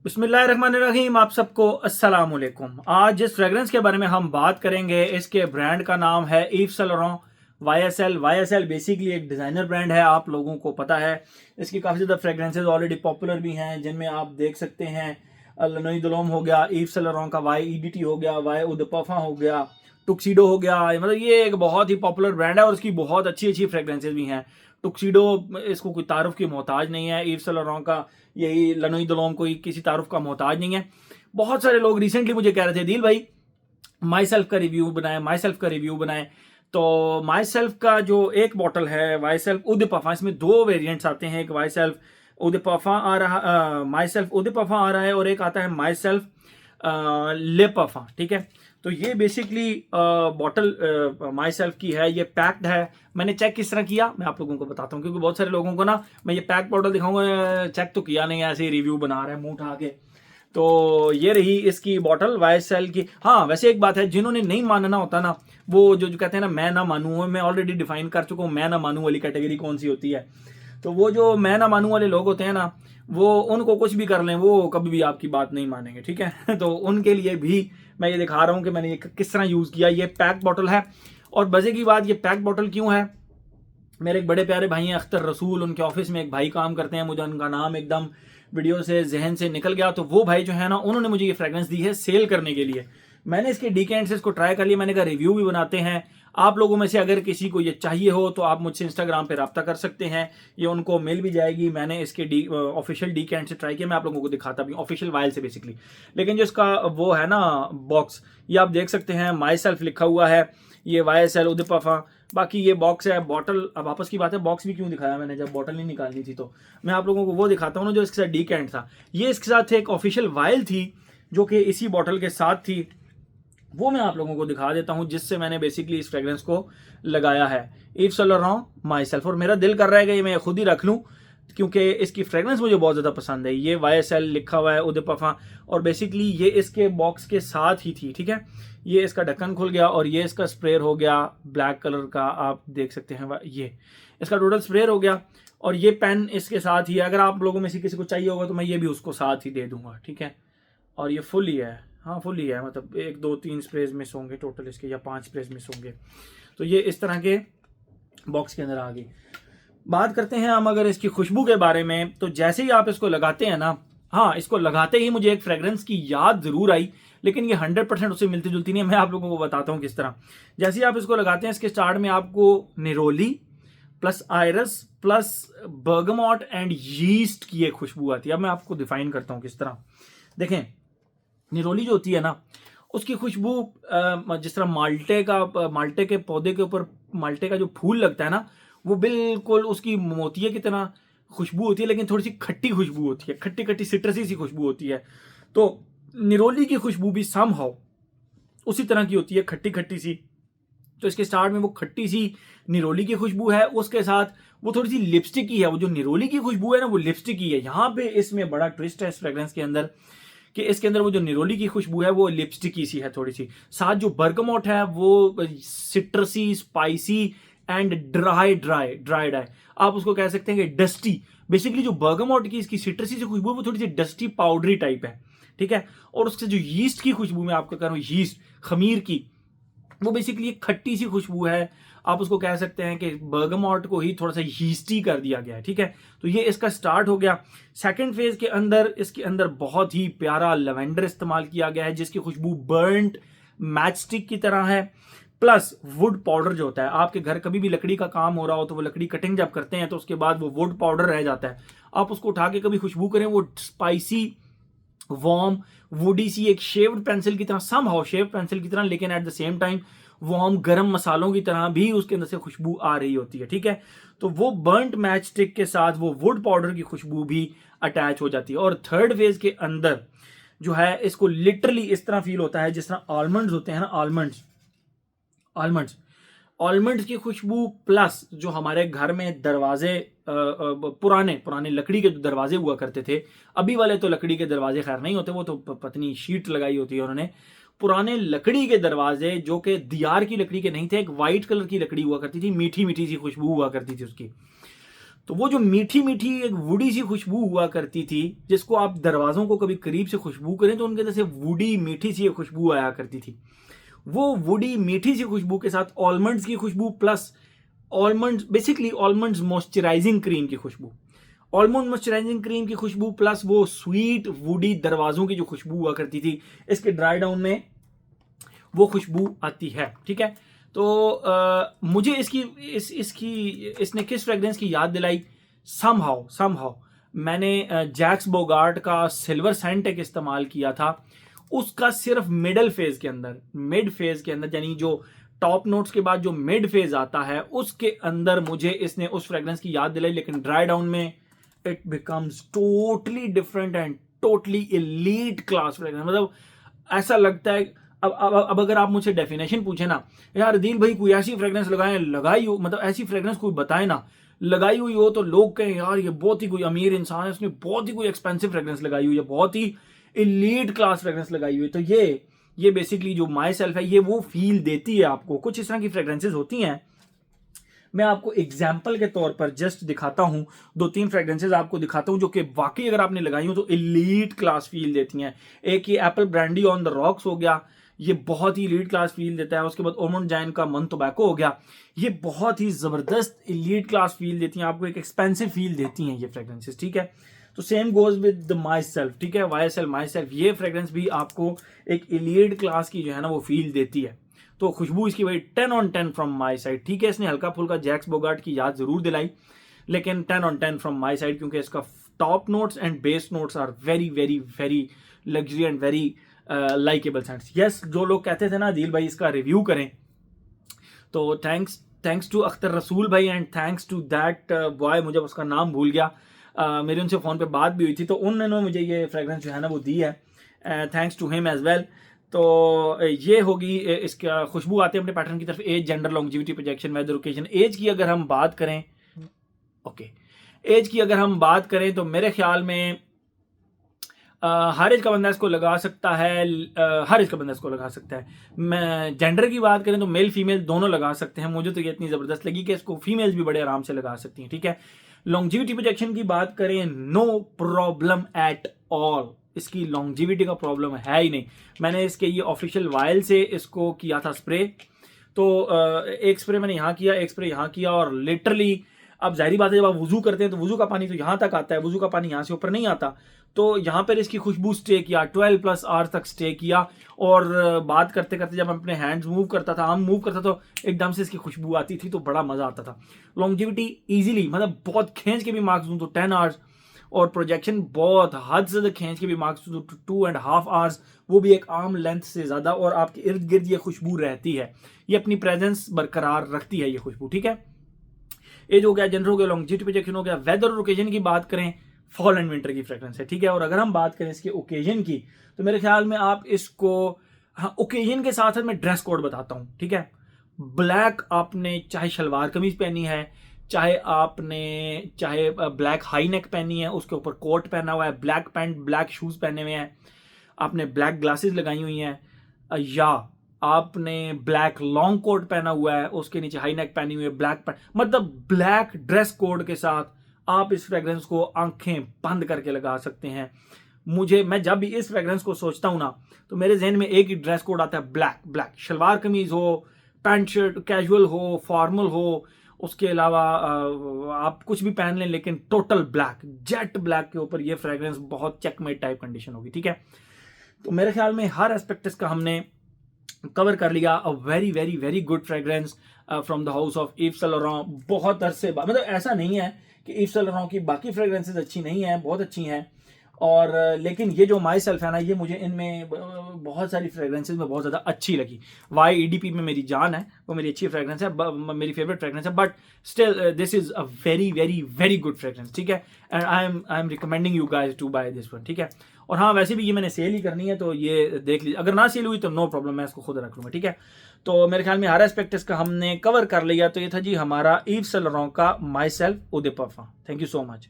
बिस्मिल्लाहिर्रहमानिर्रहीम। आप सबको अस्सलाम वालेकुम। आज जिस फ्रेग्रेंस के बारे में हम बात करेंगे इसके ब्रांड का नाम है Yves Saint Laurent YSL। YSL basically एक डिज़ाइनर ब्रांड है, आप लोगों को पता है। इसकी काफ़ी ज़्यादा फ्रेग्रेंसेज ऑलरेडी पॉपुलर भी हैं, जिनमें आप देख सकते हैं लनोई दलोम हो गया, ईव सेंट लॉरेंट का YEDT हो गया, Y Eau de Parfum हो गया, टुक्सीडो हो गया। मतलब ये एक बहुत ही पॉपुलर ब्रांड है और उसकी बहुत अच्छी अच्छी फ्रेग्रेंसेज भी हैं। टुक्सीडो इसको कोई तारुफ की मोहताज नहीं है। ईव सेंट लॉरेंट का यही लनोई दलोम कोई किसी तारुफ का मोहताज नहीं है। बहुत सारे लोग रिसेंटली मुझे कह रहे थे दिल भाई माई सेल्फ का रिव्यू बनाए। तो माई सेल्फ का जो एक बॉटल है वाई सेल्फ उद पफा, इसमें दो वेरिएंट्स आते हैं। एक वाई सेल्फ उद पफा आ रहा, माई सेल्फ उद पफा आ रहा है, और एक आता है माई सेल्फ ले पफा। ठीक है, तो ये बेसिकली बॉटल माई सेल्फ की है, ये पैक्ड है। मैंने चेक किस तरह किया मैं आप लोगों को बताता हूँ, क्योंकि बहुत सारे लोगों को ना मैं ये पैक बॉटल दिखाऊंगा, चेक तो किया नहीं, ऐसे ही रिव्यू बना रहे हैं मुंह उठा के। तो ये रही इसकी बॉटल YSL की। हाँ, वैसे एक बात है, जिन्होंने नहीं मानना होता ना, वो जो कहते हैं ना मैं ना मानूँ, मैं ऑलरेडी डिफाइन कर चुका हूँ मैं ना मानूँ वाली कैटेगरी कौन सी होती है। तो वो जो मैं ना मानूँ वाले लोग होते हैं ना, वो उनको कुछ भी कर लें वो कभी भी आपकी बात नहीं मानेंगे। ठीक है तो उनके लिए भी मैं ये दिखा रहा हूँ कि मैंने ये किस तरह यूज़ किया। ये पैक बॉटल है, और मजे की बात, ये पैक बॉटल क्यों है, मेरे एक बड़े प्यारे भाई हैं अख्तर रसूल, उनके ऑफिस में एक भाई काम करते हैं, मुझे उनका नाम एकदम वीडियो से जहन से निकल गया। तो वो भाई जो है ना, उन्होंने मुझे ये फ्रेग्रेंस दी है सेल करने के लिए। मैंने इसके डीकेंट से इसको ट्राई कर लिया, मैंने कहा रिव्यू भी बनाते हैं। आप लोगों में से अगर किसी को ये चाहिए हो तो आप मुझसे इंस्टाग्राम पे रब्ता कर सकते हैं, ये उनको मिल भी जाएगी। मैंने इसके ऑफिशियल डीकेंट से ट्राई किया, मैं आप लोगों को दिखाता भी, ऑफिशियल वाइल से बेसिकली। लेकिन जो इसका वो है ना बॉक्स, ये आप देख सकते हैं माई सेल्फ लिखा हुआ है, ये YSL उद पफा। बाकी ये बॉक्स है, बॉटल अब आपस की बात है, बॉक्स भी क्यों दिखाया मैंने जब बॉटल नहीं निकालनी थी। तो मैं आप लोगों को वो दिखाता हूँ ना जो इसके साथ डीकेंट था। ये इसके साथ एक ऑफिशियल वाइल थी जो कि इसी बॉटल के साथ थी, वो मैं आप लोगों को दिखा देता हूँ, जिससे मैंने बेसिकली इस फ्रेग्रेंस को लगाया है। Yves Saint Laurent myself, और मेरा दिल कर रहा है कि ये मैं खुद ही रख लूँ, क्योंकि इसकी फ्रेग्रेंस मुझे बहुत ज़्यादा पसंद है। ये YSL लिखा हुआ है उद पफा, और बेसिकली ये इसके बॉक्स के साथ ही थी। ठीक है, ये इसका ढक्कन खुल गया और ये इसका स्प्रेयर हो गया ब्लैक कलर का, आप देख सकते हैं ये इसका टोटल स्प्रेयर हो गया। और ये पेन इसके साथ ही है, अगर आप लोगों में से किसी को चाहिए होगा तो मैं ये भी उसको साथ ही दे दूंगा। ठीक है, और ये फुल ही है, हाँ फुल ही है, मतलब 1 2 3 स्प्रेज मिस होंगे टोटल इसके, या 5 स्प्रेज मिस होंगे। तो ये इस तरह के बॉक्स के अंदर आ गई। बात करते हैं हम अगर इसकी खुशबू के बारे में, तो जैसे ही आप इसको लगाते हैं ना, हाँ इसको लगाते ही मुझे एक फ्रेग्रेंस की याद जरूर आई, लेकिन ये 100% उससे मिलती जुलती नहीं है। मैं आप लोगों को बताता हूँ किस तरह। जैसे ही आप इसको लगाते हैं, इसके स्टार्ट में आपको neroli plus iris plus bergamot and yeast की एक खुशबू आती है। अब मैं आपको डिफाइन करता हूँ किस तरह। देखें, निरोली जो होती है ना, उसकी खुशबू जिस तरह माल्टे के पौधे के ऊपर माल्टे का जो फूल लगता है ना, वो बिल्कुल उसकी मोतिये की तरह खुशबू होती है, लेकिन थोड़ी सी खट्टी खुशबू होती है, खट्टी खट्टी सिट्रसी सी खुशबू होती है। तो निरोली की खुशबू भी समहाउ उसी तरह की होती है, खट्टी खट्टी सी। तो इसके स्टार्ट में वो खट्टी सी निरोली की खुशबू है, उसके साथ वो थोड़ी सी लिपस्टिक की है। वो जो निरोली की खुशबू है ना, वो लिपस्टिक की है। यहाँ पे इसमें बड़ा ट्विस्ट है इस फ्रेग्रेंस के अंदर, कि इसके अंदर वो जो निरोली की खुशबू है वो लिपस्टिक सी है थोड़ी सी। साथ जो बर्गमॉट है वो सिट्रसी, स्पाइसी एंड ड्राई आप उसको कह सकते हैं कि डस्टी। बेसिकली जो बर्गमॉट की इसकी सिट्रसी से खुशबू है वो थोड़ी सी डस्टी पाउडरी टाइप है। ठीक है, और उससे जो यीस्ट की खुशबू मैं आपको कह रहा हूँ, यीस्ट खमीर की, वो बेसिकली एक खट्टी सी खुशबू है। आप उसको कह सकते हैं कि बर्गमॉट को ही थोड़ा सा यीस्टी कर दिया गया है। ठीक है, तो ये इसका स्टार्ट हो गया। सेकंड फेज के अंदर इसके अंदर बहुत ही प्यारा लेवेंडर इस्तेमाल किया गया है, जिसकी खुशबू बर्न्ट मैच स्टिक की तरह है। प्लस वुड पाउडर जो होता है, आपके घर कभी भी लकड़ी का काम हो रहा हो तो वो लकड़ी कटिंग जब करते हैं तो उसके बाद वो वुड पाउडर रह जाता है, आप उसको उठा के कभी खुशबू करें, वो स्पाइसी वार्म वुडी सी एक शेव्ड पेंसिल की तरह, समहाउ शेव्ड पेंसिल की तरह, लेकिन at the same time warm गरम मसालों की तरह भी उसके अंदर से खुशबू आ रही होती है। ठीक है, तो वो बर्न्ट मैच स्टिक के साथ वो वुड पाउडर की खुशबू भी अटैच हो जाती है। और थर्ड फेज के अंदर जो है, इसको लिटरली इस तरह फील होता है जिस तरह आलमंड्स होते हैं ना, आलमंड्स की खुशबू, प्लस जो हमारे घर में दरवाजे पुराने लकड़ी के जो दरवाजे हुआ करते थे, अभी वाले तो लकड़ी के दरवाजे खैर नहीं होते, वो तो पतनी शीट लगाई होती है उन्होंने। पुराने लकड़ी के दरवाजे जो कि दियार की लकड़ी के नहीं थे, एक वाइट कलर की लकड़ी हुआ करती थी, मीठी मीठी सी खुशबू हुआ करती थी उसकी। तो वो जो मीठी मीठी एक वुडी सी खुशबू हुआ करती थी, जिसको आप दरवाज़ों को कभी करीब से खुशबू करें तो उनके जैसे वुडी मीठी सी एक खुशबू आया करती थी। वो वुडी मीठी सी खुशबू के साथ ऑलमंड्स की खुशबू plus almonds, basically almonds moisturising cream की खुशबू, ऑलमंड मॉइस्चराइजिंग क्रीम की खुशबू प्लस वो स्वीट वुडी दरवाज़ों की जो खुशबू हुआ करती थी, इसके ड्राई डाउन में वो खुशबू आती है। ठीक है, तो मुझे इसने किस फ्रेग्रेंस की याद दिलाई, समहाउ मैंने जैक्स बोगार्ट का सिल्वर सेंट एक इस्तेमाल किया था, उसका सिर्फ मिड फेज के अंदर यानी जो टॉप नोट्स के बाद जो मिड फेज आता है उसके अंदर मुझे इसने उस फ्रेग्रेंस की याद दिलाई, लेकिन ड्राई डाउन में it becomes totally different and totally elite class fragrance. मतलब ऐसा लगता है, अब अगर आप मुझसे डेफिनेशन पूछे ना, यार दिल भाई कोई ऐसी फ्रेग्रेंस लगाई हो, मतलब ऐसी फ्रेग्रेंस कोई बताए ना लगाई हुई हो तो लोग कहें यार ये बहुत ही कोई अमीर इंसान है, उसने बहुत ही कोई एक्सपेंसिव फ्रेग्रेंस लगाई हुई है, बहुत ही एलीट क्लास फ्रेग्रेंस लगाई हुई है। तो ये बेसिकली जो माई सेल्फ है ये वो फील देती है आपको। कुछ इस तरह की फ्रेग्रेंसेज होती हैं, मैं आपको एग्जाम्पल के तौर पर जस्ट दिखाता हूं, 2-3 फ्रेग्रेंसेज आपको दिखाता हूं जो कि वाकई अगर आपने लगाई हो तो एलीट क्लास फील देती हैं। एक ये Apple brandy on the rocks हो गया, ये बहुत ही एलीट क्लास फील देता है। उसके बाद ओमन जैन का मन टोबैको हो गया, ये बहुत ही जबरदस्त एलीट क्लास फील देती हैं आपको, एक एक्सपेंसिव फील देती हैं ये फ्रेग्रेंसेज। ठीक है, तो same goes with the my self. ठीक है, YSL माई सेल्फ, ये फ्रेग्रेंस भी आपको एक एलीट क्लास की जो है ना वो फील देती है। तो खुशबू इसकी वही 10 on 10 फ्रॉम माई साइड। ठीक है, इसने हल्का फुल्का जैक्स बोगार्ट की याद जरूर दिलाई, लेकिन 10 on 10 फ्रॉम माई साइड, क्योंकि इसका top notes and base notes are very very very luxury and very likeable scents. Yes, जो लोग कहते थे ना दिल भाई इसका रिव्यू करें, तो थैंक्स टू अख्तर रसूल भाई and thanks to that boy, मुझे उसका नाम भूल गया, मेरी उनसे फ़ोन पे बात भी हुई थी, तो उन्होंने मुझे ये फ्रेग्रेंस जो है ना वो दी है, thanks to him as well. तो ये होगी इसका खुशबू। आते हैं अपने पैटर्न की तरफ। Age, gender, longevity, projection, weather, occasion. Age की अगर हम बात करें, एज की अगर हम बात करें तो मेरे ख्याल में हर एज का बंदा इसको लगा सकता है, हर एज का बंदा इसको लगा सकता है। मैं जेंडर की बात करें तो मेल फीमेल दोनों लगा सकते हैं। मुझे तो ये इतनी ज़बरदस्त लगी कि इसको फीमेल्स भी बड़े आराम से लगा सकती हैं। ठीक है, लॉन्जिविटी प्रोजेक्शन की बात करें, नो प्रॉब्लम एट ऑल, इसकी लॉन्जिविटी का प्रॉब्लम है ही नहीं। मैंने इसके ये ऑफिशियल वायल से इसको किया था स्प्रे, तो एक स्प्रे मैंने यहाँ किया, एक स्प्रे यहाँ किया, और लिटरली अब जाहिर बात है जब आप वुजू करते हैं तो वुजू का पानी तो यहाँ तक आता है, वुजू का पानी यहाँ से ऊपर नहीं आता, तो यहाँ पर इसकी खुशबू स्टे किया, 12+ आवर्स तक स्टे किया। और बात करते करते जब मैं अपने हैंड्स मूव करता था, आर्म मूव करता तो एकदम से इसकी खुशबू आती थी, तो बड़ा मजा आता था। लॉन्जिविटी इजीली, मतलब बहुत खींच के भी मार्क्स दूँ तो 10 आवर्स, और प्रोजेक्शन बहुत हद से ज़्यादा खींच के भी मार्क्स दूँ तो 2.5 आवर्स, वो भी एक आर्म लेंथ से ज़्यादा, और आपके इर्द गिर्द ये खुशबू रहती है, ये अपनी प्रेजेंस बरकरार रखती है ये खुशबू। ठीक है, एज हो गया, जेंडर हो गया, लॉन्जिविटी प्रोजेक्शन हो गया। वेदर और ओकेजन की बात करें, फॉल एंड विंटर की फ्रेग्रेंस है। ठीक है, और अगर हम बात करें इसके ओकेजन की तो मेरे ख्याल में आप इसको, हाँ, ओकेजन के साथ साथ मैं ड्रेस कोड बताता हूँ। ठीक है, ब्लैक, आपने चाहे शलवार कमीज पहनी है, चाहे ब्लैक हाई नेक पहनी है, उसके ऊपर कोट पहना हुआ है, ब्लैक पैंट, ब्लैक शूज पहने हुए हैं, आपने ब्लैक ग्लासेस लगाई हुई हैं, या आपने ब्लैक लॉन्ग कोट पहना हुआ है, उसके नीचे हाई नेक पहनी हुई है, ब्लैक पैंट, मतलब ब्लैक ड्रेस कोड के साथ आप इस फ्रेग्रेंस को आंखें बंद करके लगा सकते हैं। मैं जब भी इस फ्रेग्रेंस को सोचता हूं ना तो मेरे जहन में एक ही ड्रेस कोड आता है, ब्लैक। शलवार कमीज हो, पैंट शर्ट, कैजुअल हो, फॉर्मल हो, उसके अलावा आप कुछ भी पहन लें, लेकिन टोटल ब्लैक, जेट ब्लैक के ऊपर ये फ्रेग्रेंस बहुत चेकमेट टाइप कंडीशन होगी। ठीक है, तो मेरे ख्याल में हर एस्पेक्ट इसका हमने कवर कर लिया। A very very very good fragrance from the house of Yves Saint Laurent. बहुत अरसे बाद, मतलब ऐसा नहीं है कि ईव सेंट लॉरेंट की बाकी फ्रेग्रेंसेज अच्छी नहीं है, बहुत अच्छी हैं, और लेकिन ये जो माई सेल्फ है ना, ये मुझे इनमें बहुत सारी फ्रेग्रेंसेज में बहुत ज़्यादा अच्छी लगी। YEDP में मेरी जान है, वो मेरी अच्छी फ्रेग्रेंस है, मेरी फेवरेट फ्रेग्रेंस है, but still this is a very very very good fragrance. ठीक है, and I am recommending you guys to buy this one. ठीक है, और हाँ, वैसे भी ये मैंने सेल ही करनी है, तो ये देख लीजिए, अगर ना सेल हुई तो नो प्रॉब्लम, मैं इसको खुद रख लूँगा। ठीक है, तो मेरे ख्याल में हर एस्पेक्ट इसका हमने कवर कर लिया। तो ये था जी हमारा ईव सेंट लॉरेंट का my self Eau de Parfum। Thank you so much.